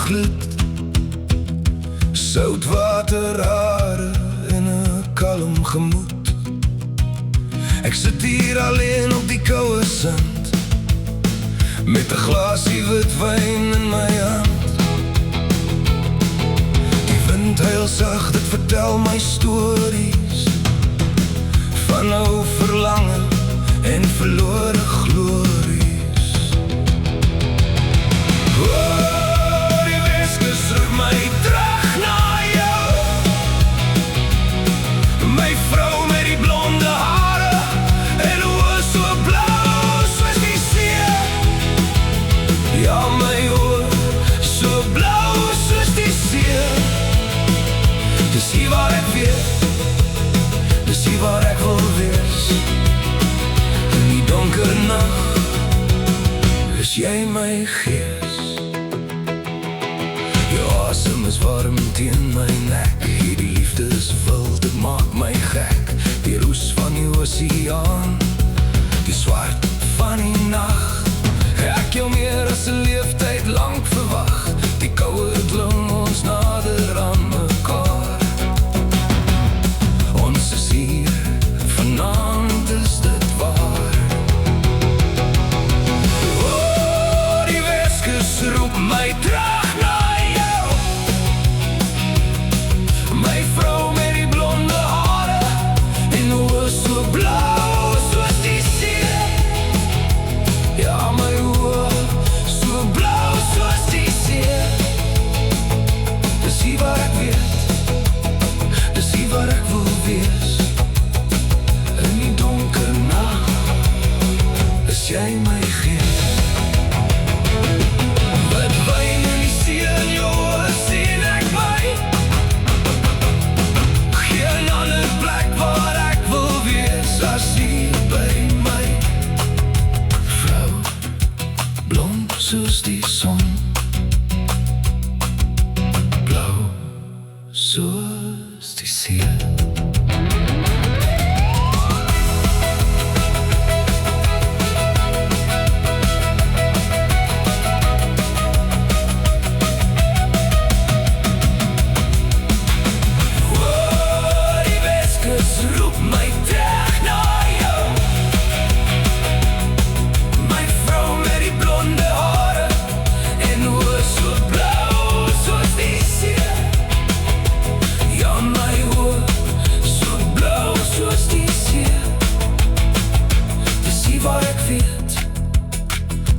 gloed, soutwater hare en 'n kalm gemoed. Ek sit hier alleen op die koue sand, met 'n glasie witwyn in my hand. Die wind huil sag, dit vertel my stories van ou verlange en verlore glories. Oh, die Weskus roep my terug na jou, my vrou met die blonde hare en oë so blou soos die see. Ja, my oë so blou soos die see. Dis hier waar ek weet, dis hier waar ek wil wees. In die donker nag is jy my gees. Jou asem is warm teen my nek, hierdie liefde is wild, dit maak my gek. Die roes van die oseaan, die swart van die nag. Ek jou meer as 'n leeftyd lank verwag, die koue dwing ons nader aan mekaar. Ons is hier, vanaand is dit waar. Oh, die Weskus roep my terug na jou, my vrou met die blonde hare en oë so blou soos die see. Ja, my oë so blou soos die see. Dis hier waar ek weet, dis hier waar ek wil wees. In die donker nag is jy my gees. Wat wyn in die see in jou oë sien ek my. Geen ander plek waar ek wil wees as hier by my vrou, blond soos die son, blou soos die see. Roep my terug na jou, my vrou met die blonde hare en oë so blou soos die see. Ja, my oë so blou soos die see. Dis hier waar ek weet,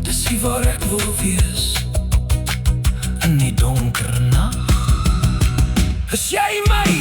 dis hier waar ek wil wees. In die donker nag is jy my